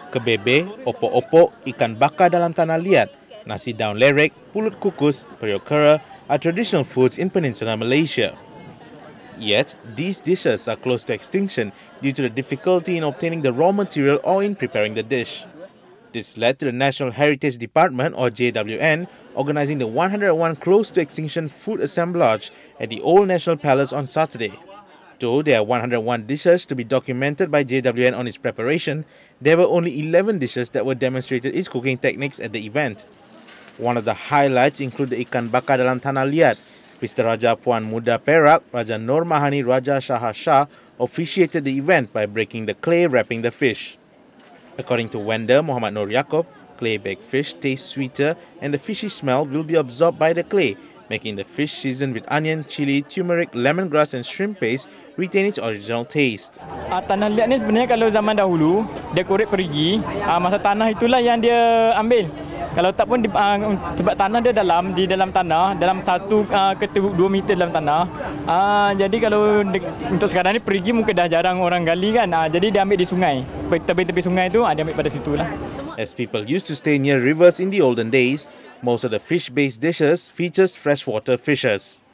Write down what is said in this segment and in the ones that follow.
Kebebe, opok-opok, ikan bakar dalam tanah liat, nasi daun lerek, pulut kukus, periuk kera are traditional foods in Peninsular Malaysia. Yet, these dishes are close to extinction due to the difficulty in obtaining the raw material or in preparing the dish. This led to the National Heritage Department, or JWN, organizing the 101 close to extinction food assemblage at the Old National Palace on Saturday. Though there are 101 dishes to be documented by JWN on its preparation, there were only 11 dishes that were demonstrated its cooking techniques at the event. One of the highlights include the ikan bakar dalam tanah liat. Mr. Raja Puan Muda Perak, Raja Nur Mahani Raja Shah Shah, officiated the event by breaking the clay wrapping the fish. According to vendor Muhammad Nur Yaakob, clay-baked fish tastes sweeter and the fishy smell will be absorbed by the clay, making the fish seasoned with onion, chili, turmeric, lemongrass and shrimp paste retain its original taste. Tanah liat ni sebenarnya kalau zaman dahulu, dia korek perigi, masa tanah itulah yang dia ambil. Kalau tak pun sebab tanah dia di dalam tanah, dalam 1 ke 2 meter dalam tanah. Jadi kalau untuk sekarang ni perigi mungkin dah jarang orang gali kan. Jadi dia ambil di sungai. Tepi-tepi sungai tu dia ambil pada situlah. As people used to stay near rivers in the olden days, most of the fish-based dishes features freshwater fishes.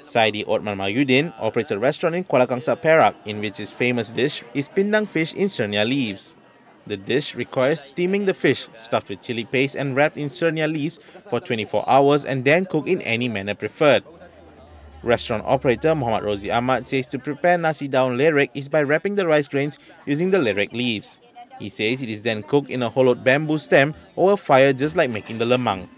Saidi Otman Mayudin operates a restaurant in Kuala Kangsar, Perak, in which his famous dish is pindang fish in sernia leaves. The dish requires steaming the fish, stuffed with chili paste and wrapped in sernia leaves for 24 hours and then cooked in any manner preferred. Restaurant operator Muhammad Rozi Ahmad says to prepare nasi daun lerek is by wrapping the rice grains using the lerek leaves. He says it is then cooked in a hollowed bamboo stem over fire just like making the lemang.